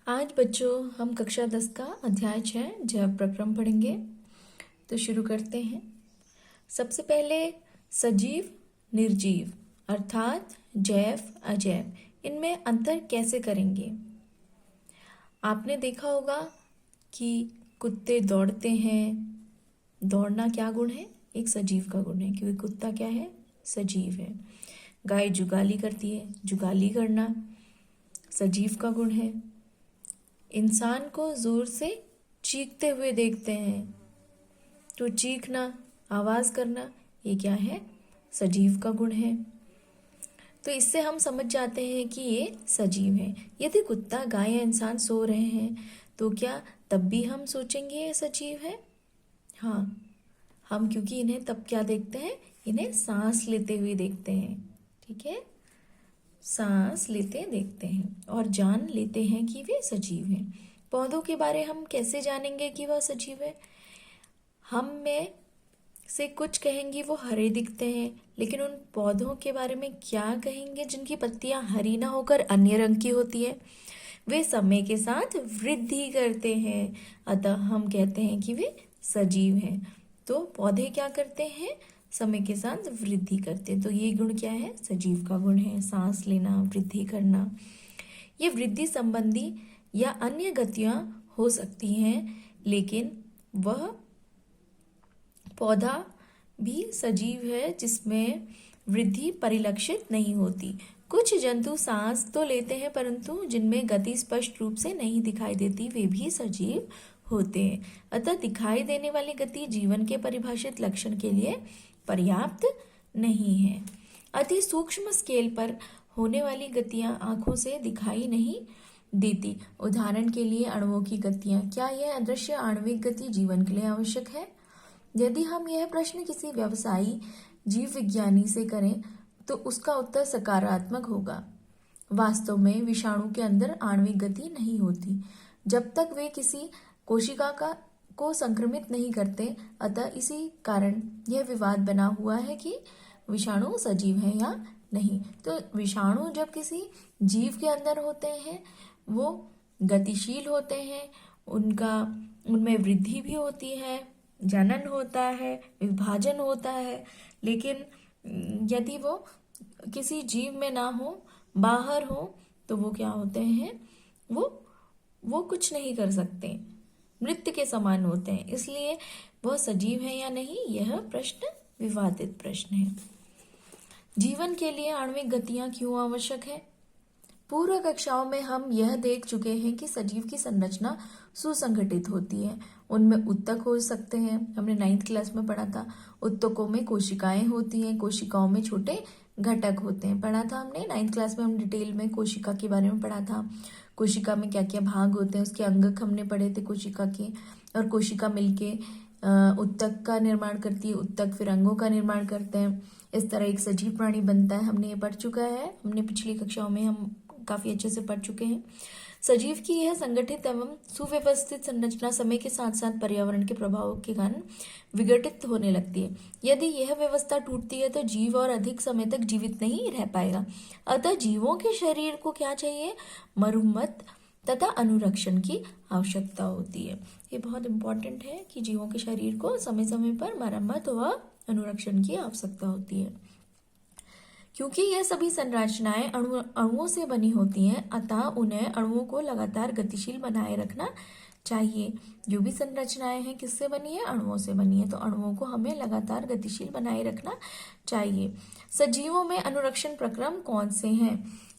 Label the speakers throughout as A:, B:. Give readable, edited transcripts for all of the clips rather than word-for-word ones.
A: आज बच्चों हम कक्षा 10 का अध्याय 6 जैव प्रक्रम पढ़ेंगे। तो शुरू करते हैं। सबसे पहले सजीव निर्जीव अर्थात जैव अजैव, इनमें अंतर कैसे करेंगे। आपने देखा होगा कि कुत्ते दौड़ते हैं। दौड़ना क्या गुण है? एक सजीव का गुण है, क्योंकि कुत्ता क्या है? सजीव है। गाय जुगाली करती है, जुगाली करना सजीव का गुण है। इंसान को जोर से चीखते हुए देखते हैं तो चीखना, आवाज करना, ये क्या है? सजीव का गुण है। तो इससे हम समझ जाते हैं कि ये सजीव है। यदि कुत्ता, गाय या इंसान सो रहे हैं तो क्या तब भी हम सोचेंगे ये सजीव है? हाँ, हम क्योंकि इन्हें तब क्या देखते हैं? इन्हें सांस लेते हुए देखते हैं। ठीक है, सांस लेते देखते हैं और जान लेते हैं कि वे सजीव हैं। पौधों के बारे हम कैसे जानेंगे कि वह सजीव है? हम में से कुछ कहेंगे वो हरे दिखते हैं, लेकिन उन पौधों के बारे में क्या कहेंगे जिनकी पत्तियां हरी ना होकर अन्य रंग की होती है? वे समय के साथ वृद्धि करते हैं, अतः हम कहते हैं कि वे सजीव हैं। तो पौधे क्या करते हैं? समय के साथ वृद्धि करते हैं। तो ये गुण क्या है? सजीव का गुण है, सांस लेना, वृद्धि करना। ये वृद्धि संबंधी या अन्य गतियां हो सकती हैं, लेकिन वह पौधा भी सजीव है जिसमें वृद्धि परिलक्षित नहीं होती। कुछ जंतु सांस तो लेते हैं, परंतु जिनमें गति स्पष्ट रूप से नहीं दिखाई देती, वे भी सजीव होते हैं। अतः दिखाई देने वाली गति जीवन के परिभाषित लक्षण के लिए पर्याप्त नहीं है। अति सूक्ष्म स्केल पर होने वाली गतियां आंखों से दिखाई नहीं देती। उदाहरण के लिए अणुओं की गतियां। क्या यह अदृश्य आणविक गति जीवन के लिए आवश्यक है? यदि हम यह प्रश्न किसी व्यवसायी जीव विज्ञानी से करें तो उसका उत्तर सकारात्मक होगा। वास्तव में विषाणु के अंदर आणविक गति नहीं होती जब तक वे किसी कोशिका को संक्रमित नहीं करते। अतः इसी कारण यह विवाद बना हुआ है कि विषाणु सजीव है या नहीं। तो विषाणु जब किसी जीव के अंदर होते हैं वो गतिशील होते हैं, उनमें वृद्धि भी होती है, जनन होता है, विभाजन होता है। लेकिन यदि वो किसी जीव में ना हो, बाहर हो, तो वो क्या होते हैं? वो कुछ नहीं कर सकते, मृत के समान होते हैं। इसलिए वह सजीव है या नहीं, यह प्रश्न विवादित प्रश्न है। जीवन के लिए आणविक गतियां क्यों आवश्यक है? पूर्व कक्षाओं में हम यह देख चुके हैं कि सजीव की संरचना सुसंगठित होती है। उनमें उत्तक हो सकते हैं, हमने 9th क्लास में पढ़ा था। उत्तकों में कोशिकाएं होती हैं, कोशिकाओं में छोटे घटक होते हैं, पढ़ा था हमने 9th क्लास में। हम डिटेल में कोशिका के बारे में पढ़ा था। कोशिका में क्या क्या भाग होते हैं, उसके अंगक हमने पढ़े थे कोशिका के। और कोशिका मिलके उत्तक का निर्माण करती है, उत्तक फिर अंगों का निर्माण करते हैं। इस तरह एक सजीव प्राणी बनता है, हमने ये पढ़ चुका है। हमने पिछली कक्षाओं में हम काफी अच्छे से पढ़ चुके हैं। सजीव की यह संगठित एवं सुव्यवस्थित संरचना समय के साथ साथ पर्यावरण के प्रभाव के कारण विघटित होने लगती है। यदि यह व्यवस्था टूटती है तो जीव और अधिक समय तक जीवित नहीं रह पाएगा। अतः जीवों के शरीर को क्या चाहिए? मरम्मत तथा अनुरक्षण की आवश्यकता होती है। ये बहुत इंपॉर्टेंट है कि जीवों के शरीर को समय समय पर मरम्मत व अनुरक्षण की आवश्यकता होती है। क्योंकि यह सभी संरचनाएं अणुओं से बनी होती हैं, अतः उन्हें अणुओं को लगातार गतिशील बनाए रखना चाहिए। जो भी संरचनाएं हैं किससे बनी है? अणुओं से बनी है। तो अणुओं को हमें लगातार गतिशील बनाए रखना चाहिए। सजीवों में अनुरक्षण प्रक्रम कौन से हैं?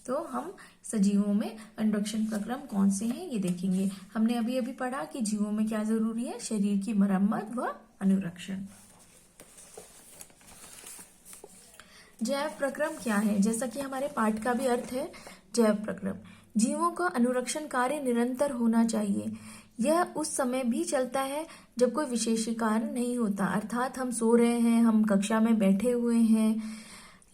A: तो हम सजीवों में अनुरक्षण प्रक्रम कौन से हैं ये देखेंगे। हमने अभी अभी पढ़ा कि जीवों में क्या जरूरी है? शरीर की मरम्मत व अनुरक्षण। जैव प्रक्रम क्या है? जैसा कि हमारे पाठ का भी अर्थ है जैव प्रक्रम। जीवों का अनुरक्षण कार्य निरंतर होना चाहिए। यह उस समय भी चलता है जब कोई विशेषीकरण नहीं होता, अर्थात हम सो रहे हैं, हम कक्षा में बैठे हुए हैं,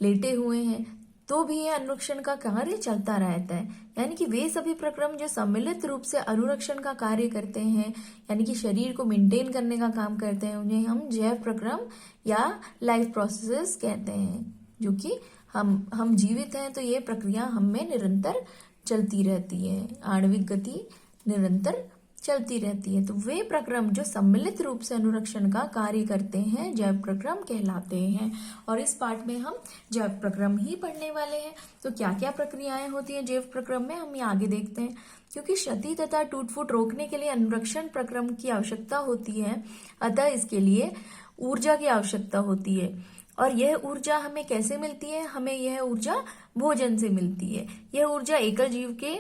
A: लेटे हुए हैं, तो भी यह अनुरक्षण का कार्य चलता रहता है। यानी कि वे सभी प्रक्रम जो सम्मिलित रूप से अनुरक्षण का कार्य करते हैं, यानी कि शरीर को मेंटेन करने का काम करते हैं, उन्हें हम जैव प्रक्रम या लाइफ प्रोसेसेस कहते हैं। जो कि हम जीवित हैं तो ये प्रक्रिया हम में निरंतर चलती रहती है। आणविक गति निरंतर चलती रहती है। तो वे प्रक्रम जो सम्मिलित रूप से अनुरक्षण का कार्य करते हैं जैव प्रक्रम कहलाते हैं। और इस पाठ में हम जैव प्रक्रम ही पढ़ने वाले हैं। तो क्या क्या प्रक्रियाएं होती हैं जैव प्रक्रम में, हम ये आगे देखते हैं। क्योंकि क्षति तथा टूट फूट रोकने के लिए अनुरक्षण प्रक्रम की आवश्यकता होती है, अतः इसके लिए ऊर्जा की आवश्यकता होती है। और यह ऊर्जा हमें कैसे मिलती है? हमें यह ऊर्जा भोजन से मिलती है। यह ऊर्जा एकल जीव के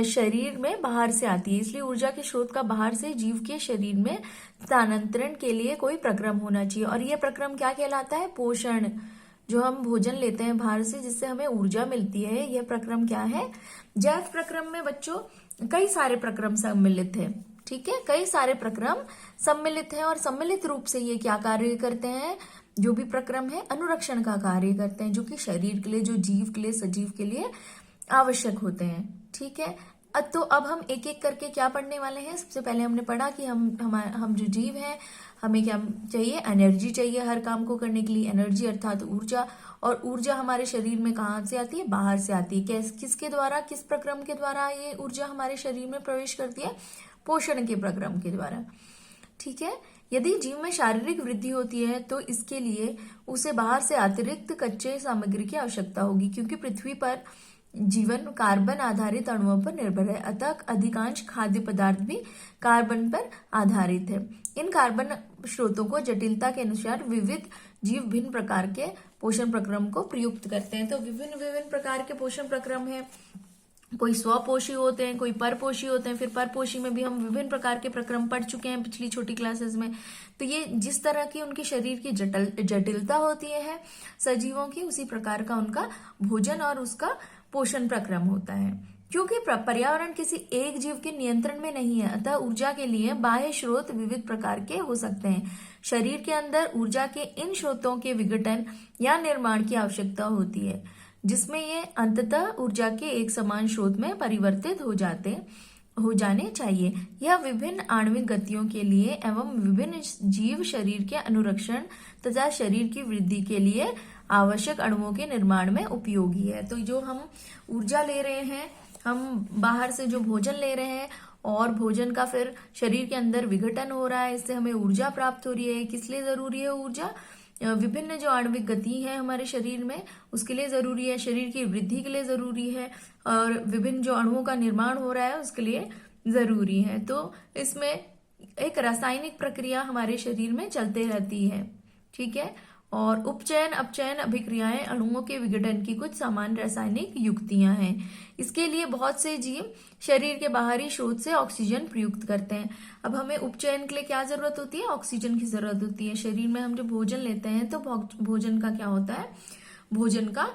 A: शरीर में बाहर से आती है, इसलिए ऊर्जा के स्रोत का बाहर से जीव के शरीर में स्थानांतरण के लिए कोई प्रक्रम होना चाहिए। और यह प्रक्रम क्या कहलाता है? पोषण। जो हम भोजन लेते हैं बाहर से जिससे हमें ऊर्जा मिलती है, यह प्रक्रम क्या है? जैव प्रक्रम में बच्चों कई सारे प्रक्रम सम्मिलित है। ठीक है, कई सारे प्रक्रम सम्मिलित है। और सम्मिलित रूप से ये क्या कार्य करते हैं? जो भी प्रक्रम है अनुरक्षण का कार्य करते हैं, जो कि शरीर के लिए, जो जीव के लिए, सजीव के लिए आवश्यक होते हैं। ठीक है, तो अब हम एक एक करके क्या पढ़ने वाले हैं। सबसे पहले हमने पढ़ा कि हम जो जीव हैं हमें क्या चाहिए? एनर्जी चाहिए हर काम को करने के लिए, एनर्जी अर्थात ऊर्जा। और ऊर्जा हमारे शरीर में कहाँ से आती है? बाहर से आती है। किसके द्वारा, किस प्रक्रम के द्वारा ये ऊर्जा हमारे शरीर में प्रवेश करती है? पोषण के प्रक्रम के द्वारा। ठीक है, यदि जीव में शारीरिक वृद्धि होती है तो इसके लिए उसे बाहर से अतिरिक्त कच्चे सामग्री की आवश्यकता होगी, क्योंकि पृथ्वी पर जीवन कार्बन आधारित अणुओं पर निर्भर है, अतः अधिकांश खाद्य पदार्थ भी कार्बन पर आधारित है। इन कार्बन स्रोतों को जटिलता के अनुसार विविध जीव भिन्न प्रकार के पोषण प्रक्रम को प्रयुक्त करते हैं। तो विभिन्न विभिन्न प्रकार के पोषण प्रक्रम है। कोई स्वपोषी होते हैं, कोई परपोषी होते हैं। फिर परपोषी में भी हम विभिन्न प्रकार के प्रक्रम पढ़ चुके हैं पिछली छोटी क्लासेस में। तो ये जिस तरह की उनके शरीर की जटिलता होती है सजीवों की, उसी प्रकार का उनका भोजन और उसका पोषण प्रक्रम होता है। क्योंकि पर्यावरण किसी एक जीव के नियंत्रण में नहीं है, अतः ऊर्जा के लिए बाह्य स्रोत विविध प्रकार के हो सकते हैं। शरीर के अंदर ऊर्जा के इन स्रोतों के विघटन या निर्माण की आवश्यकता होती है, जिसमें ये अंततः ऊर्जा के एक समान स्रोत में परिवर्तित हो जाने चाहिए। यह विभिन्न आणविक गतियों के लिए एवं विभिन्न जीव शरीर के अनुरक्षण तथा शरीर की वृद्धि के लिए आवश्यक अणुओं के निर्माण में उपयोगी है। तो जो हम ऊर्जा ले रहे हैं, हम बाहर से जो भोजन ले रहे हैं और भोजन का फिर शरीर के अंदर विघटन हो रहा है, इससे हमें ऊर्जा प्राप्त हो रही है। किस लिए जरूरी है ऊर्जा? विभिन्न जो आणविक गति है हमारे शरीर में उसके लिए जरूरी है, शरीर की वृद्धि के लिए जरूरी है, और विभिन्न जो अणुओं का निर्माण हो रहा है उसके लिए जरूरी है। तो इसमें एक रासायनिक प्रक्रिया हमारे शरीर में चलते रहती है। ठीक है, और उपचयन अपचयन अभिक्रियाएं अणुओं के विघटन की कुछ सामान्य रासायनिक युक्तियां हैं। इसके लिए बहुत से जीव शरीर के बाहरी स्रोत से ऑक्सीजन प्रयुक्त करते हैं। अब हमें उपचयन के लिए क्या जरूरत होती है? ऑक्सीजन की जरूरत होती है। शरीर में हम जो भोजन लेते हैं तो भोजन का क्या होता है? भोजन का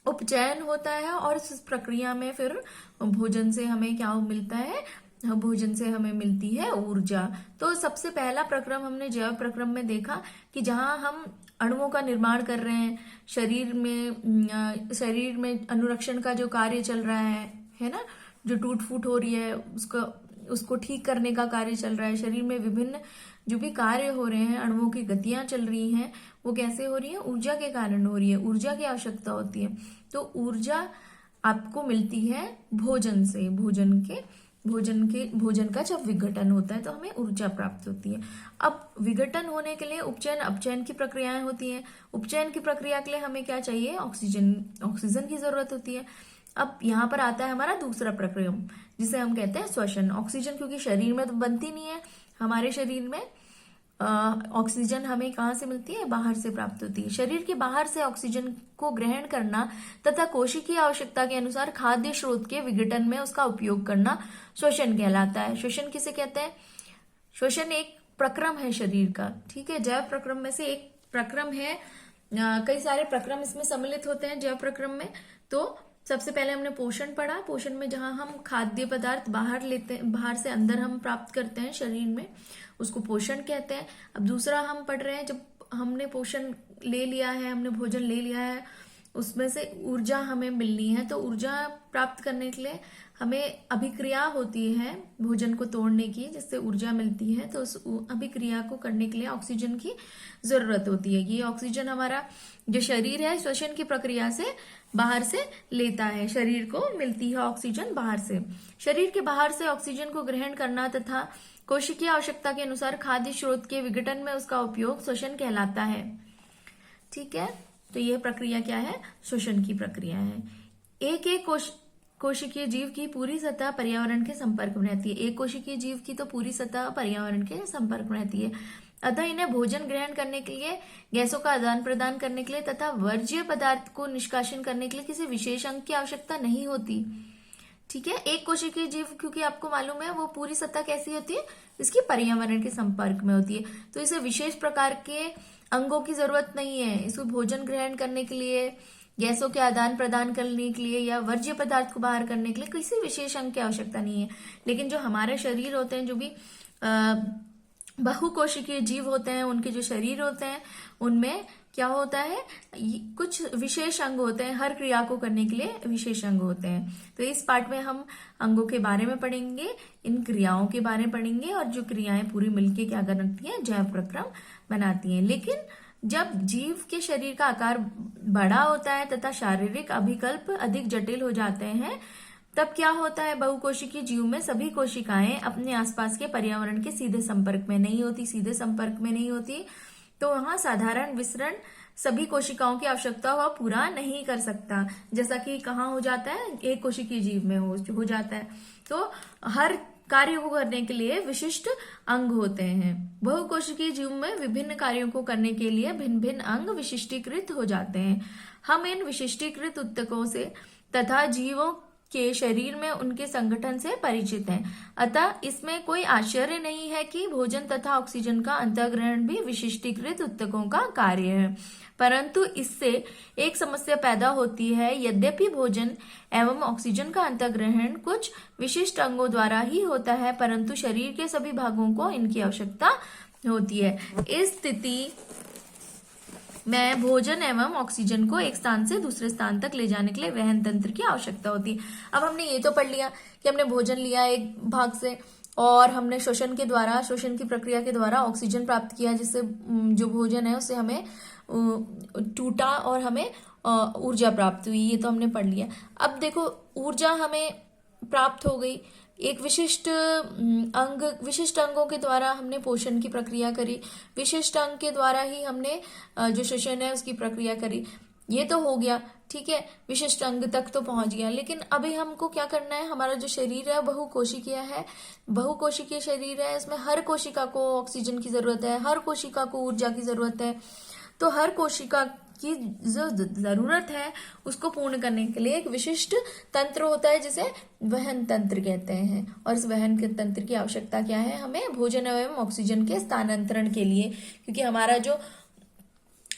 A: उपचयन होता है, और इस प्रक्रिया में फिर भोजन से हमें क्या मिलता है? भोजन से हमें मिलती है ऊर्जा। तो सबसे पहला प्रक्रम हमने जैव प्रक्रम में देखा कि जहां हम अणुओं का निर्माण कर रहे हैं, शरीर में अनुरक्षण का जो कार्य चल रहा है ना, जो टूट फूट हो रही है उसको ठीक करने का कार्य चल रहा है। शरीर में विभिन्न जो भी कार्य हो रहे हैं, अणुओं की गतियां चल रही हैं, वो कैसे हो रही है? ऊर्जा के कारण हो रही है। ऊर्जा की आवश्यकता होती है। तो ऊर्जा आपको मिलती है भोजन से। भोजन का जब विघटन होता है तो हमें ऊर्जा प्राप्त होती है। अब विघटन होने के लिए उपचयन अपचयन की प्रक्रियाएं होती हैं। उपचयन की प्रक्रिया के लिए हमें क्या चाहिए? ऑक्सीजन की जरूरत होती है। अब यहाँ पर आता है हमारा दूसरा प्रक्रम, जिसे हम कहते हैं श्वसन। ऑक्सीजन क्योंकि शरीर में तो बनती नहीं है, हमारे शरीर में ऑक्सीजन हमें कहाँ से मिलती है? बाहर से प्राप्त होती है। शरीर के बाहर से ऑक्सीजन को ग्रहण करना तथा कोशिकीय आवश्यकता के अनुसार खाद्य स्रोत के विघटन में उसका उपयोग करना श्वसन कहलाता है। श्वसन किसे कहते हैं? श्वसन एक प्रक्रम है शरीर का। ठीक है, जैव प्रक्रम में से एक प्रक्रम है। कई सारे प्रक्रम इसमें सम्मिलित होते हैं जैव प्रक्रम में। तो सबसे पहले हमने पोषण पढ़ा। पोषण में जहां हम खाद्य पदार्थ बाहर से अंदर हम प्राप्त करते हैं शरीर में, उसको पोषण कहते हैं। अब दूसरा हम पढ़ रहे हैं, जब हमने पोषण ले लिया है, हमने भोजन ले लिया है, उसमें से ऊर्जा हमें मिलनी है। तो ऊर्जा प्राप्त करने के लिए हमें अभिक्रिया होती है भोजन को तोड़ने की, जिससे ऊर्जा मिलती है। तो उस अभिक्रिया को करने के लिए ऑक्सीजन की जरूरत होती है। ये ऑक्सीजन हमारा जो शरीर है श्वसन की प्रक्रिया से बाहर से लेता है। शरीर को मिलती है ऑक्सीजन बाहर से। शरीर के बाहर से ऑक्सीजन को ग्रहण करना तथा कोशिकीय आवश्यकता के अनुसार खाद्य स्रोत के विघटन में उसका उपयोग श्वसन कहलाता है। ठीक है, तो यह प्रक्रिया क्या है? श्वसन की प्रक्रिया है। एक एक कोशिकीय जीव की पूरी सतह पर्यावरण के संपर्क में रहती है। एक कोशिकीय जीव की तो पूरी सतह पर्यावरण के संपर्क में रहती है। अतः इन्हें भोजन ग्रहण करने के लिए, गैसों का आदान प्रदान करने के लिए तथा वर्ज्य पदार्थ को निष्कासन करने के लिए किसी विशेष अंग की आवश्यकता नहीं होती। ठीक है, एक कोशिकीय जीव, क्योंकि आपको मालूम है वो पूरी सतह कैसी होती है, इसकी पर्यावरण के संपर्क में होती है, तो इसे विशेष प्रकार के अंगों की जरूरत नहीं है। इसको भोजन ग्रहण करने के लिए, गैसों के आदान प्रदान करने के लिए या वर्ज्य पदार्थ को बाहर करने के लिए किसी विशेष अंग की आवश्यकता नहीं है। लेकिन जो हमारे शरीर होते हैं, जो भी बहुकोशिकीय जीव होते हैं, उनके जो शरीर होते हैं उनमें क्या होता है, कुछ विशेष अंग होते हैं। हर क्रिया को करने के लिए विशेष अंग होते हैं। तो इस पार्ट में हम अंगों के बारे में पढ़ेंगे, इन क्रियाओं के बारे में पढ़ेंगे, और जो क्रियाएं पूरी मिलके क्या करती हैं, जैव प्रक्रम बनाती हैं। लेकिन जब जीव के शरीर का आकार बड़ा होता है तथा शारीरिक अभिकल्प अधिक जटिल हो जाते हैं, तब क्या होता है, बहुकोशिकीय जीव में सभी कोशिकाएं अपने आसपास के पर्यावरण के सीधे संपर्क में नहीं होती, तो वहां साधारण विसरण सभी कोशिकाओं की आवश्यकता वह पूरा नहीं कर सकता। जैसा कि कहाँ हो जाता है, एक कोशिकीय जीव में हो जाता है। तो हर कार्य को करने के लिए विशिष्ट अंग होते हैं। बहुकोशिकीय जीव में विभिन्न कार्यों को करने के लिए भिन्न भिन्न अंग विशिष्टीकृत हो जाते हैं। हम इन विशिष्टीकृत ऊतकों से तथा जीवों के शरीर में उनके संगठन से परिचित हैं। अतः इसमें कोई आश्चर्य नहीं है कि भोजन तथा ऑक्सीजन का अंतःग्रहण भी विशिष्टीकृत ऊतकों का कार्य है। परंतु इससे एक समस्या पैदा होती है। यद्यपि भोजन एवं ऑक्सीजन का अंतःग्रहण कुछ विशिष्ट अंगों द्वारा ही होता है, परंतु शरीर के सभी भागों को इनकी आवश्यकता होती है। इस स्थिति में भोजन एवं ऑक्सीजन को एक स्थान से दूसरे स्थान तक ले जाने के लिए वहन तंत्र की आवश्यकता होती है। अब हमने ये तो पढ़ लिया कि हमने भोजन लिया एक भाग से, और हमने श्वसन की प्रक्रिया के द्वारा ऑक्सीजन प्राप्त किया, जिससे जो भोजन है उससे हमें टूटा और हमें ऊर्जा प्राप्त हुई। ये तो हमने पढ़ लिया। अब देखो, ऊर्जा हमें प्राप्त हो गई, एक विशिष्ट अंगों के द्वारा हमने पोषण की प्रक्रिया करी, विशिष्ट अंग के द्वारा ही हमने जो श्वसन है उसकी प्रक्रिया करी। ये तो हो गया, ठीक है, विशिष्ट अंग तक तो पहुंच गया। लेकिन अभी हमको क्या करना है, हमारा जो शरीर है बहुकोशिकीय शरीर है, इसमें हर कोशिका को ऑक्सीजन की जरूरत है, हर कोशिका को ऊर्जा की जरूरत है। तो हर कोशिका की जो जरूरत है उसको पूर्ण करने के लिए एक विशिष्ट तंत्र होता है, जिसे वहन तंत्र कहते हैं। और इस वहन के तंत्र की आवश्यकता क्या है, हमें भोजन एवं ऑक्सीजन के स्थानांतरण के लिए, क्योंकि हमारा जो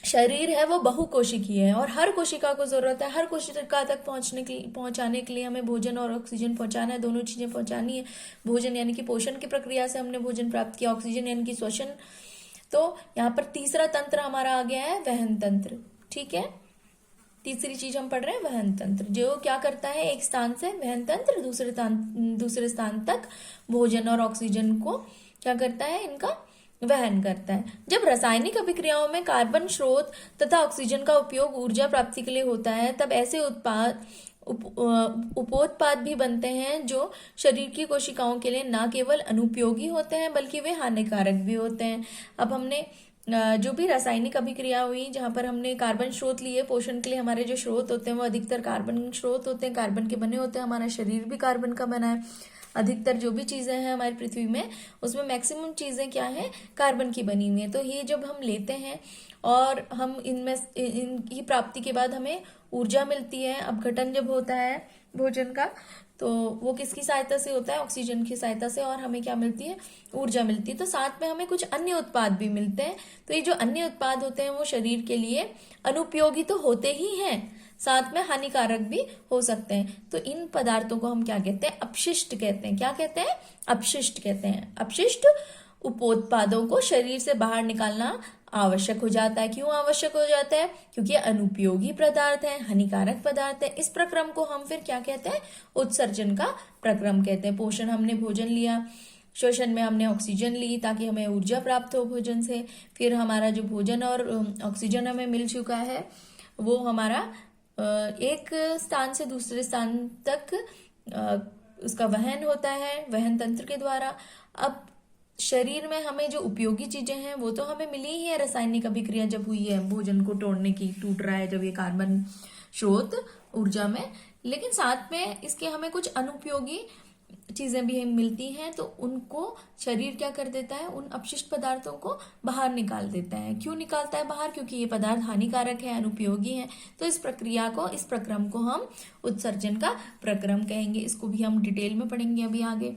A: शरीर है वो बहुकोशिकीय है और हर कोशिका को जरूरत है, हर कोशिका तक पहुंचाने के लिए हमें भोजन और ऑक्सीजन पहुंचाना है, दोनों चीजें पहुंचानी है। भोजन यानी कि पोषण की प्रक्रिया से हमने भोजन प्राप्त किया, ऑक्सीजन यानी कि श्वसन। तो यहाँ पर तीसरा तंत्र हमारा आ गया है वहन तंत्र। ठीक है, तीसरी चीज हम पढ़ रहे हैं वहन तंत्र, जो क्या करता है, एक स्थान से वहन तंत्र दूसरे स्थान तक भोजन और ऑक्सीजन को क्या करता है, इनका वहन करता है। जब रासायनिक अभिक्रियाओं में कार्बन स्रोत तथा ऑक्सीजन का उपयोग ऊर्जा प्राप्ति के लिए होता है, तब ऐसे उपोत्पाद भी बनते हैं जो शरीर की कोशिकाओं के लिए न केवल अनुपयोगी होते हैं बल्कि वे हानिकारक भी होते हैं। अब हमने जो भी रासायनिक अभिक्रिया हुई, जहां पर हमने कार्बन स्रोत लिए, पोषण के लिए हमारे जो स्रोत होते हैं वो अधिकतर कार्बन स्रोत होते हैं, कार्बन के बने होते हैं। हमारा शरीर भी कार्बन का बना है। अधिकतर जो भी चीजें हैं हमारी पृथ्वी में, उसमें मैक्सिमम चीजें क्या है, कार्बन की बनी हुई है। तो ये जब हम लेते हैं और हम इनकी प्राप्ति के बाद हमें ऊर्जा मिलती है। अपघटन जब होता है भोजन का, तो वो किसकी सहायता से होता है, ऑक्सीजन की सहायता से, और हमें क्या मिलती है, ऊर्जा मिलती है। तो साथ में हमें कुछ अन्य उत्पाद भी मिलते हैं। तो ये जो अन्य उत्पाद होते हैं वो शरीर के लिए अनुपयोगी तो होते ही हैं, साथ में हानिकारक भी हो सकते हैं। तो इन पदार्थों को हम क्या कहते हैं, अपशिष्ट कहते हैं। क्या कहते हैं, अपशिष्ट कहते हैं। अपशिष्ट उपोत्पादों को शरीर से बाहर निकालना आवश्यक हो जाता है। क्यों आवश्यक हो जाता है? क्योंकि अनुपयोगी पदार्थ है, हानिकारक पदार्थ है। इस प्रक्रम को हम फिर क्या कहते हैं? उत्सर्जन का प्रक्रम कहते हैं। पोषण हमने भोजन लिया, श्वसन में हमने ऑक्सीजन ली ताकि हमें ऊर्जा प्राप्त हो भोजन से। फिर हमारा जो भोजन और ऑक्सीजन हमें मिल चुका है वो हमारा एक स्थान से दूसरे स्थान तक उसका वहन होता है, वहन तंत्र के द्वारा। अब शरीर में हमें जो उपयोगी चीजें हैं वो तो हमें मिली ही है, रासायनिक अभिक्रिया जब हुई है भोजन को तोड़ने की, टूट रहा है जब ये कार्बन स्रोत ऊर्जा में, लेकिन साथ में इसके हमें कुछ अनुपयोगी चीजें भी मिलती हैं, तो उनको शरीर क्या कर देता है? उन अपशिष्ट पदार्थों को बाहर निकाल देता है। क्यों निकालता है बाहर? क्योंकि ये पदार्थ हानिकारक है, अनुपयोगी है। तो इस प्रक्रिया को, इस प्रक्रम को हम उत्सर्जन का प्रक्रम कहेंगे। इसको भी हम डिटेल में पढ़ेंगे अभी आगे।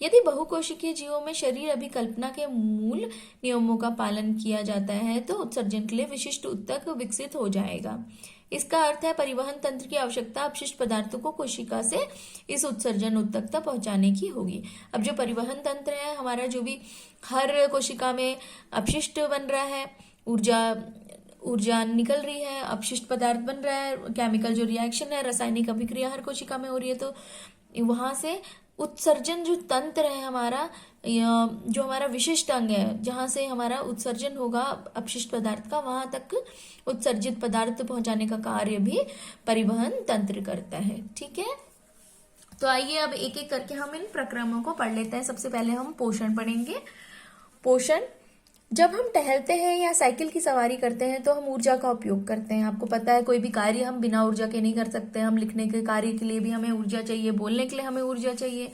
A: यदि बहुकोशिकीय जीवों में शरीर अभिकल्पना के मूल नियमों का पालन किया जाता है तो उत्सर्जन के लिए विशिष्ट ऊतक विकसित हो जाएगा। इसका अर्थ है परिवहन तंत्र की आवश्यकता अपशिष्ट पदार्थों को कोशिका से इस उत्सर्जन ऊतक तक पहुंचाने की होगी। अब जो परिवहन तंत्र है हमारा, जो भी हर कोशिका में अपशिष्ट बन रहा है, ऊर्जा निकल रही है, अपशिष्ट पदार्थ बन रहा है, केमिकल जो रिएक्शन है, रासायनिक अभिक्रिया हर कोशिका में हो रही है, तो वहां से उत्सर्जन जो तंत्र है हमारा, जो हमारा विशिष्ट अंग है जहां से हमारा उत्सर्जन होगा अपशिष्ट पदार्थ का, वहां तक उत्सर्जित पदार्थ पहुंचाने का कार्य भी परिवहन तंत्र करता है। ठीक है, तो आइए अब एक एक करके हम इन प्रक्रमों को पढ़ लेते हैं। सबसे पहले हम पोषण पढ़ेंगे। पोषण, जब हम टहलते हैं या साइकिल की सवारी करते हैं तो हम ऊर्जा का उपयोग करते हैं। आपको पता है कोई भी कार्य हम बिना ऊर्जा के नहीं कर सकते। हम लिखने के कार्य के लिए भी हमें ऊर्जा चाहिए, बोलने के लिए हमें ऊर्जा चाहिए।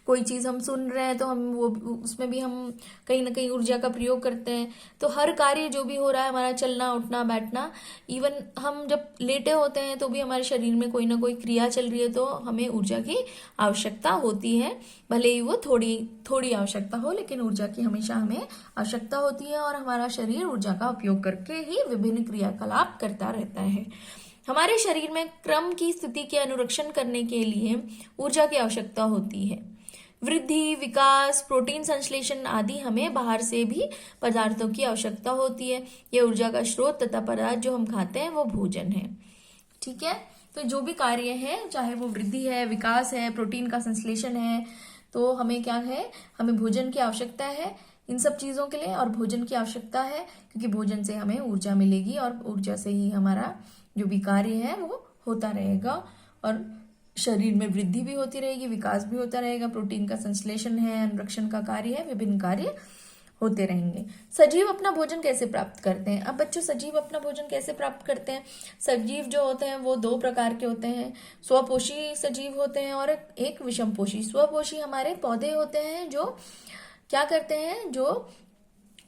A: कोई चीज हम सुन रहे हैं तो हम वो, उसमें भी हम कहीं ना कहीं ऊर्जा का प्रयोग करते हैं। तो हर कार्य जो भी हो रहा है, हमारा चलना, उठना, बैठना, इवन हम जब लेटे होते हैं तो भी हमारे शरीर में कोई ना कोई क्रिया चल रही है, तो हमें ऊर्जा की आवश्यकता होती है। भले ही वो थोड़ी थोड़ी आवश्यकता हो, लेकिन ऊर्जा की हमेशा हमें आवश्यकता होती है और हमारा शरीर ऊर्जा का उपयोग करके ही विभिन्न क्रियाकलाप करता रहता है। हमारे शरीर में क्रम की स्थिति के अनुरक्षण करने के लिए ऊर्जा की आवश्यकता होती है। वृद्धि, विकास, प्रोटीन संश्लेषण आदि हमें बाहर से भी पदार्थों की आवश्यकता होती है। यह ऊर्जा का स्रोत तथा पदार्थ जो हम खाते हैं वो भोजन है। ठीक है, तो जो भी कार्य है, चाहे वो वृद्धि है, विकास है, प्रोटीन का संश्लेषण है, तो हमें क्या है? हमें भोजन की आवश्यकता है इन सब चीजों के लिए, और भोजन की आवश्यकता है क्योंकि भोजन से हमें ऊर्जा मिलेगी और ऊर्जा से ही हमारा जो भी कार्य है वो होता रहेगा और शरीर में वृद्धि भी होती रहेगी, विकास भी होता रहेगा, प्रोटीन का संश्लेषण है, अनुरक्षण का कार्य है, विभिन्न कार्य होते रहेंगे। सजीव अपना भोजन कैसे प्राप्त करते हैं? अब बच्चों, सजीव अपना भोजन कैसे प्राप्त करते हैं? सजीव जो होते हैं वो दो प्रकार के होते हैं। स्वपोषी सजीव होते हैं और एक विषमपोषी। स्वपोषी हमारे पौधे होते हैं जो क्या करते हैं? जो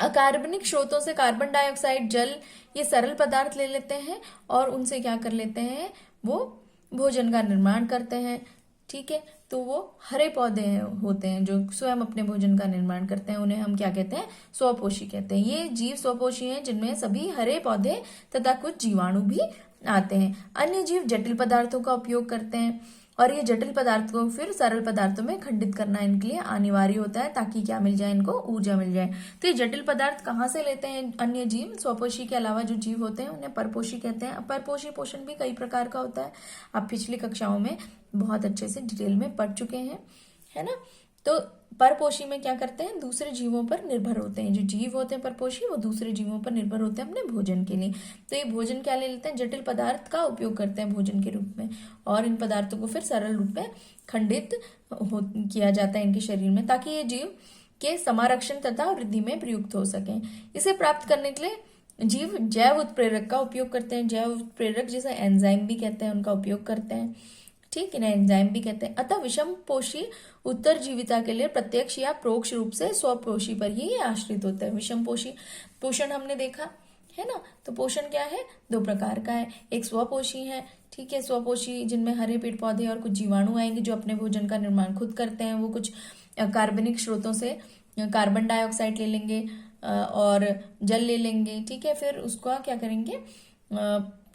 A: अकार्बनिक स्रोतों से कार्बन डाइऑक्साइड, जल, ये सरल पदार्थ ले लेते हैं और उनसे क्या कर लेते हैं? वो भोजन का निर्माण करते हैं। ठीक है, तो वो हरे पौधे होते हैं जो स्वयं अपने भोजन का निर्माण करते हैं, उन्हें हम क्या कहते हैं? स्वपोषी कहते हैं। ये जीव स्वपोषी हैं जिनमें सभी हरे पौधे तथा कुछ जीवाणु भी आते हैं। अन्य जीव जटिल पदार्थों का उपयोग करते हैं और ये जटिल पदार्थ को फिर सरल पदार्थों में खंडित करना इनके लिए अनिवार्य होता है ताकि क्या मिल जाए? इनको ऊर्जा मिल जाए। तो ये जटिल पदार्थ कहाँ से लेते हैं अन्य जीव? स्वपोषी के अलावा जो जीव होते हैं उन्हें परपोषी कहते हैं। परपोषी पोषण भी कई प्रकार का होता है, आप पिछली कक्षाओं में बहुत अच्छे से डिटेल में पढ़ चुके हैं, है ना। तो परपोषी में क्या करते हैं? दूसरे जीवों पर निर्भर होते हैं। जो जीव होते हैं परपोषी, वो दूसरे जीवों पर निर्भर होते हैं अपने भोजन के लिए। तो ये भोजन क्या ले लेते हैं? जटिल पदार्थ का उपयोग करते हैं भोजन के रूप में और इन पदार्थों को फिर सरल रूप में खंडित किया जाता है इनके शरीर में ताकि ये जीव के समारक्षण तथा वृद्धि में प्रयुक्त हो सकें। इसे प्राप्त करने के लिए जीव जैव उत्प्रेरक का उपयोग करते हैं। जैव उत्प्रेरक जिसे एंजाइम भी कहते हैं, उनका उपयोग करते हैं। ठीक, इन्हें एंजाइम भी कहते हैं। अतः विषमपोषी उत्तरजीविता के लिए प्रत्यक्ष या परोक्ष रूप से स्वपोषी पर ही आश्रित होता है। विषमपोषी पोषण हमने देखा है ना। तो पोषण क्या है? दो प्रकार का है। एक स्वपोषी है, ठीक है, स्वपोषी जिनमें हरे पेड़ पौधे और कुछ जीवाणु आएंगे जो अपने भोजन का निर्माण खुद करते हैं। वो कुछ कार्बनिक स्रोतों से कार्बन डाइऑक्साइड ले लेंगे और जल ले लेंगे, ठीक है, फिर उसका क्या करेंगे?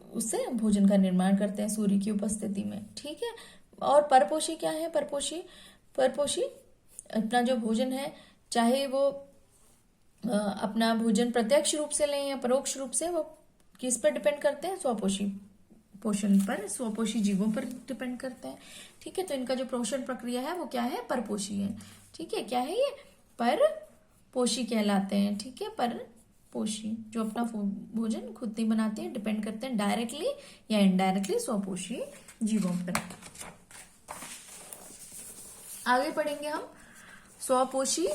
A: उससे भोजन का निर्माण करते हैं सूर्य की उपस्थिति में। ठीक है, और परपोषी क्या है? परपोषी अपना जो भोजन है, चाहे वो अपना भोजन प्रत्यक्ष रूप से लें या परोक्ष रूप से, वो किस पर डिपेंड करते हैं? स्वपोषी पोषण पर, स्वपोषी जीवों पर डिपेंड करते हैं। ठीक है, तो इनका जो पोषण प्रक्रिया है वो क्या है? परपोषी है। ठीक है, क्या है ये? परपोषी कहलाते हैं। ठीक है, परपोषी, जो अपना भोजन खुद नहीं बनाते हैं, डिपेंड करते हैं डायरेक्टली या इनडायरेक्टली स्वपोषी जीवों पर। आगे पढ़ेंगे हम स्वपोषी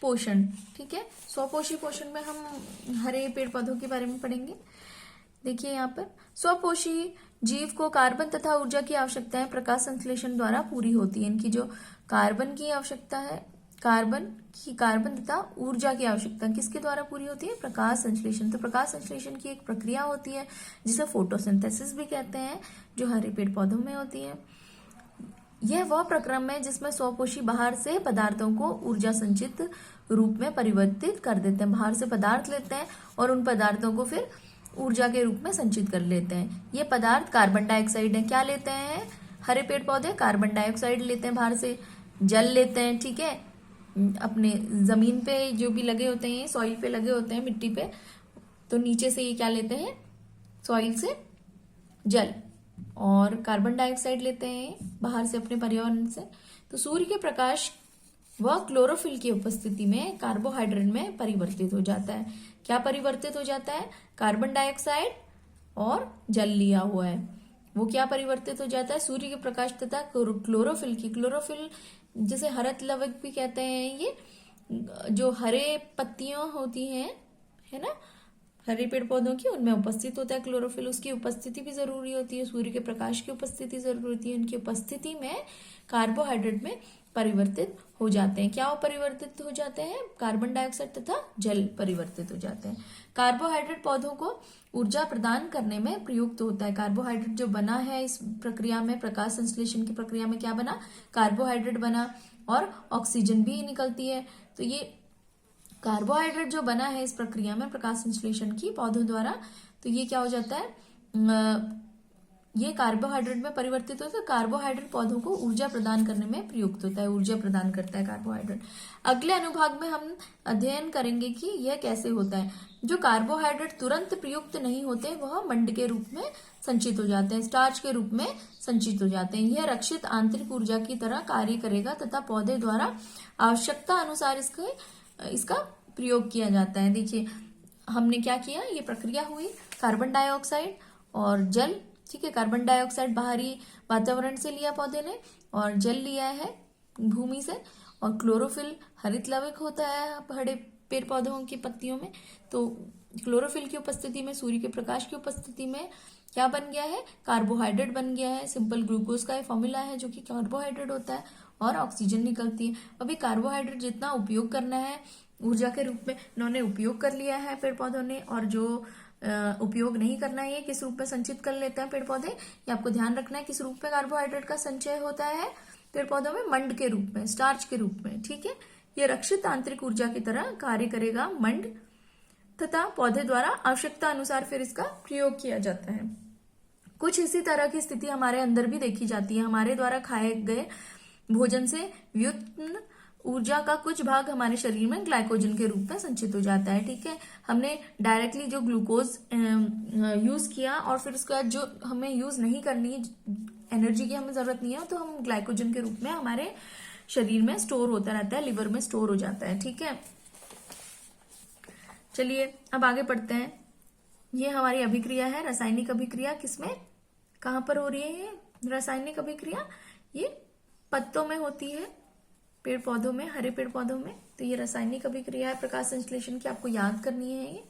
A: पोषण। ठीक है, स्वपोषी पोषण में हम हरे पेड़ पौधों के बारे में पढ़ेंगे। देखिए यहाँ पर, स्वपोषी जीव को कार्बन तथा ऊर्जा की आवश्यकताएं प्रकाश संश्लेषण द्वारा पूरी होती है। इनकी जो कार्बन की आवश्यकता है, कार्बन तथा ऊर्जा की आवश्यकता किसके द्वारा पूरी होती है? प्रकाश संश्लेषण। तो प्रकाश संश्लेषण की एक प्रक्रिया होती है जिसे फोटोसिंथेसिस भी कहते हैं, जो हरे पेड़ पौधों में होती है। यह वह प्रक्रम है जिसमें स्वपोषी बाहर से पदार्थों को ऊर्जा संचित रूप में परिवर्तित कर देते हैं। बाहर से पदार्थ लेते हैं और उन पदार्थों को फिर ऊर्जा के रूप में संचित कर लेते हैं। ये पदार्थ कार्बन डाइऑक्साइड है। क्या लेते हैं हरे पेड़ पौधे? कार्बन डाइऑक्साइड लेते हैं बाहर से, जल लेते हैं। ठीक है, अपने जमीन पे जो भी लगे होते हैं, सॉइल पे लगे होते हैं, मिट्टी पे, तो नीचे से ये क्या लेते हैं? सॉइल से जल, और कार्बन डाइऑक्साइड लेते हैं बाहर से अपने पर्यावरण से। तो सूर्य के प्रकाश व क्लोरोफिल की उपस्थिति में कार्बोहाइड्रेट में परिवर्तित हो जाता है। क्या परिवर्तित हो जाता है? कार्बन डाइऑक्साइड और जल लिया हुआ है, वो क्या परिवर्तित हो जाता है? सूर्य के प्रकाश तथा क्लोरोफिल की, क्लोरोफिल जिसे हरित लवक भी कहते हैं, ये जो हरे पत्तियां होती हैं, है ना, हरे पेड़ पौधों की, उनमें उपस्थित होता है क्लोरोफिल। उसकी उपस्थिति भी जरूरी होती है, सूर्य के प्रकाश की उपस्थिति जरूरी होती है। उनकी उपस्थिति में कार्बोहाइड्रेट में परिवर्तित हो जाते हैं। क्या वो परिवर्तित हो जाते हैं? कार्बन डाइऑक्साइड तथा जल परिवर्तित हो जाते हैं। कार्बोहाइड्रेट पौधों को ऊर्जा प्रदान करने में प्रयुक्त होता है। कार्बोहाइड्रेट जो बना है इस प्रक्रिया में, प्रकाश संश्लेषण की प्रक्रिया में, क्या बना? कार्बोहाइड्रेट बना, और ऑक्सीजन भी निकलती है। तो ये कार्बोहाइड्रेट जो बना है इस प्रक्रिया में प्रकाश संश्लेषण की पौधों द्वारा, तो ये क्या हो जाता है? ये कार्बोहाइड्रेट में परिवर्तित होता है। कार्बोहाइड्रेट पौधों को ऊर्जा प्रदान करने में प्रयुक्त होता है, ऊर्जा प्रदान करता है कार्बोहाइड्रेट। अगले अनुभाग में हम अध्ययन करेंगे कि यह कैसे होता है। जो कार्बोहाइड्रेट तुरंत प्रयुक्त नहीं होते, वह मंड के रूप में संचित हो जाते हैं, स्टार्च के रूप में संचित हो जाते हैं। यह रक्षित आंतरिक ऊर्जा की तरह कार्य करेगा तथा पौधे द्वारा आवश्यकता अनुसार इसका प्रयोग किया जाता है। देखिए हमने क्या किया, ये प्रक्रिया हुई, कार्बन डाइऑक्साइड और जल। ठीक है, कार्बन डाइऑक्साइड बाहरी वातावरण से लिया पौधे ने, और जल लिया है भूमि से, और क्लोरोफिल हरित लवक होता है बड़े पेड़ पौधों की पत्तियों में। तो क्लोरोफिल की उपस्थिति में, सूर्य के प्रकाश की उपस्थिति में क्या बन गया है? कार्बोहाइड्रेट बन गया है। सिंपल ग्लूकोज का फॉर्मूला है जो कि कार्बोहाइड्रेट होता है, और ऑक्सीजन निकलती है। अभी कार्बोहाइड्रेट जितना उपयोग करना है ऊर्जा के रूप में, इन्होंने उपयोग कर लिया है पेड़ पौधों ने, और जो उपयोग नहीं करना है, ये किस रूप में संचित कर लेते हैं पेड़ पौधे, ये आपको ध्यान रखना है। किस रूप में कार्बोहाइड्रेट का संचय होता है पेड़ पौधों में? मंड के रूप में, स्टार्च के रूप में। ठीक है, ये रक्षित आंतरिक ऊर्जा की तरह कार्य करेगा मंड, तथा पौधे द्वारा आवश्यकता अनुसार फिर इसका प्रयोग किया जाता है। कुछ इसी तरह की स्थिति हमारे अंदर भी देखी जाती है। हमारे द्वारा खाए गए भोजन से व्युत्पन्न ऊर्जा का कुछ भाग हमारे शरीर में ग्लाइकोजन के रूप में संचित हो जाता है। ठीक है, हमने डायरेक्टली जो ग्लूकोज यूज किया, और फिर उसके बाद जो हमें यूज नहीं करनी है, एनर्जी की हमें जरूरत नहीं है, तो हम ग्लाइकोजन के रूप में हमारे शरीर में स्टोर होता रहता है, लिवर में स्टोर हो जाता है। ठीक है, चलिए अब आगे पढ़ते हैं। ये हमारी अभिक्रिया है, रासायनिक अभिक्रिया। किसमें, कहाँ पर हो रही है ये रासायनिक अभिक्रिया? ये पत्तों में होती है, पेड़ पौधों में, हरे पेड़ पौधों में। तो ये रासायनिक अभिक्रिया है प्रकाश संश्लेषण की, आपको याद करनी है ये।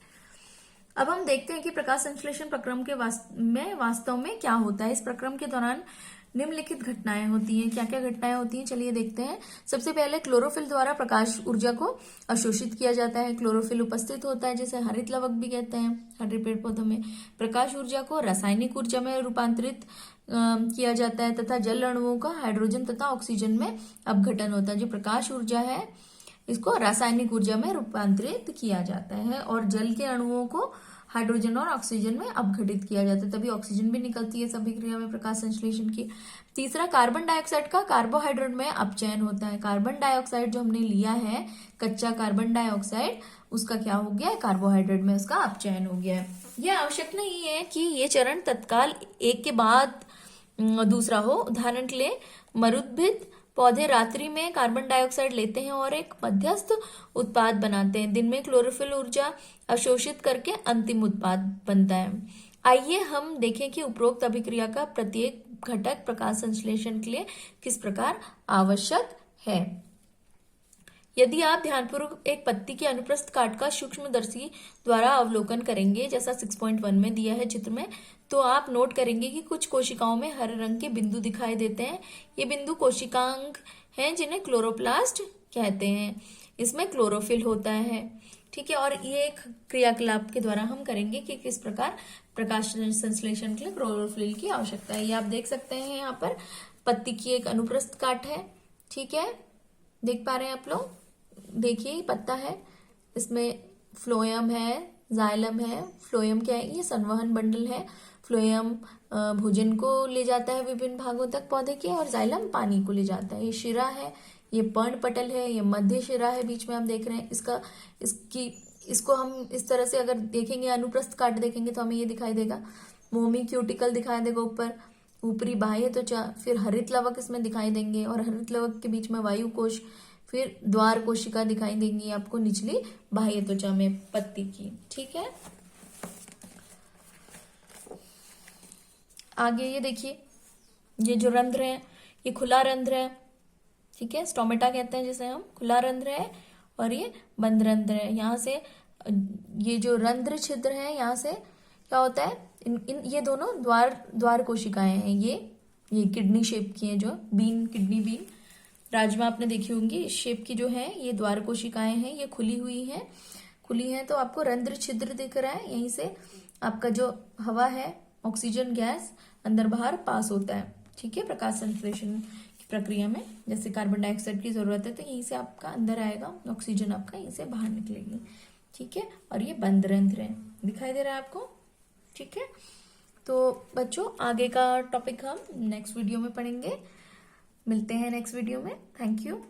A: अब हम देखते हैं कि प्रकाश संश्लेषण प्रक्रम के वास्तव में क्या होता है। इस प्रक्रम के दौरान निम्नलिखित घटनाएं होती हैं। क्या क्या घटनाएं होती हैं, चलिए देखते हैं। सबसे पहले क्लोरोफिल द्वारा प्रकाश ऊर्जा को अवशोषित किया जाता है। क्लोरोफिल उपस्थित होता है, जिसे हरित लवक भी कहते हैं हरे पेड़ पौधों में। प्रकाश ऊर्जा को रासायनिक ऊर्जा में रूपांतरित किया जाता है, तथा जल अणुओं का हाइड्रोजन तथा ऑक्सीजन में अपघटन होता है। जो प्रकाश ऊर्जा है इसको रासायनिक ऊर्जा में रूपांतरित किया जाता है, और जल के अणुओं को हाइड्रोजन और ऑक्सीजन में अपघटित किया जाता है, तभी ऑक्सीजन भी निकलती है सभी क्रिया में प्रकाश संश्लेषण की। तीसरा, कार्बन डाइऑक्साइड का कार्बोहाइड्रेट में अपचयन होता है। कार्बन डाइऑक्साइड जो हमने लिया है, कच्चा कार्बन डाइऑक्साइड, उसका क्या हो गया है, कार्बोहाइड्रेट में उसका अपचयन हो गया है। यह आवश्यक नहीं है कि ये चरण तत्काल एक के बाद दूसरा हो। उदाहरण के लिए मरुद्भिद पौधे रात्रि में कार्बन डाइऑक्साइड लेते हैं और एक मध्यस्थ उत्पाद बनाते हैं। दिन में क्लोरोफिल ऊर्जा अवशोषित करके अंतिम उत्पाद बनता है। आइए हम देखें कि उपरोक्त अभिक्रिया का प्रत्येक घटक प्रकाश संश्लेषण के लिए किस प्रकार आवश्यक है। यदि आप ध्यानपूर्वक एक पत्ती के अनुप्रस्थ काट का सूक्ष्मदर्शी द्वारा अवलोकन करेंगे, जैसा 6.1 में दिया है चित्र में, तो आप नोट करेंगे कि कुछ कोशिकाओं में हरे रंग के बिंदु दिखाई देते हैं। ये बिंदु कोशिकांग हैं जिन्हें क्लोरोप्लास्ट कहते हैं। इसमें क्लोरोफिल होता है, ठीक है। और ये एक क्रियाकलाप के द्वारा हम करेंगे कि किस प्रकार प्रकाश संश्लेषण के लिए क्लोरोफिल की आवश्यकता है। ये आप देख सकते हैं, यहाँ पर पत्ती की एक अनुप्रस्थ काट है, ठीक है, देख पा रहे हैं आप लोग। देखिए पत्ता है, इसमें फ्लोएम है, जाइलम है। फ्लोएम क्या है, ये संवहन बंडल है। फ्लोएम भोजन को ले जाता है विभिन्न भागों तक पौधे के, और जाइलम पानी को ले जाता है। ये शिरा है, ये पर्णपटल है, ये मध्य शिरा है, बीच में हम देख रहे हैं। इसको हम इस तरह से अगर देखेंगे, अनुप्रस्थ काट देखेंगे तो हमें ये दिखाई देगा, मोमी क्यूटिकल दिखाई देगा ऊपर, ऊपरी बाह्य त्वचा, फिर हरित लवक इसमें दिखाई देंगे, और हरित लवक के बीच में वायु कोश, फिर द्वार कोशिका दिखाई देंगी आपको निचली बाह्य त्वचा में पत्ती की, ठीक है। आगे ये देखिए, ये जो रंध्र है, ये खुला रंध्र है, ठीक है, स्टोमेटा कहते हैं जिसे हम, खुला रंध्र है, और ये बंद रंध्र है। यहाँ से ये जो रंध्र छिद्र है, यहाँ से क्या होता है, ये दोनों द्वार कोशिकाएं हैं। ये किडनी शेप की है, जो बीन, किडनी बीन, राजमा आपने देखी होंगी, इस शेप की जो है ये द्वार कोशिकाएं हैं। ये खुली हैं तो आपको रंध्र छिद्र दिख रहा है। यहीं से आपका जो हवा है, ऑक्सीजन गैस अंदर बाहर पास होता है, ठीक है। प्रकाश संश्लेषण की प्रक्रिया में जैसे कार्बन डाइऑक्साइड की जरूरत है, तो यहीं से आपका अंदर आएगा, ऑक्सीजन आपका यहीं से बाहर निकलेगी, ठीक है। और ये बंद रंध्र है, दिखाई दे रहा है आपको, ठीक है। तो बच्चों, आगे का टॉपिक हम नेक्स्ट वीडियो में पढ़ेंगे। मिलते हैं नेक्स्ट वीडियो में। Thank you.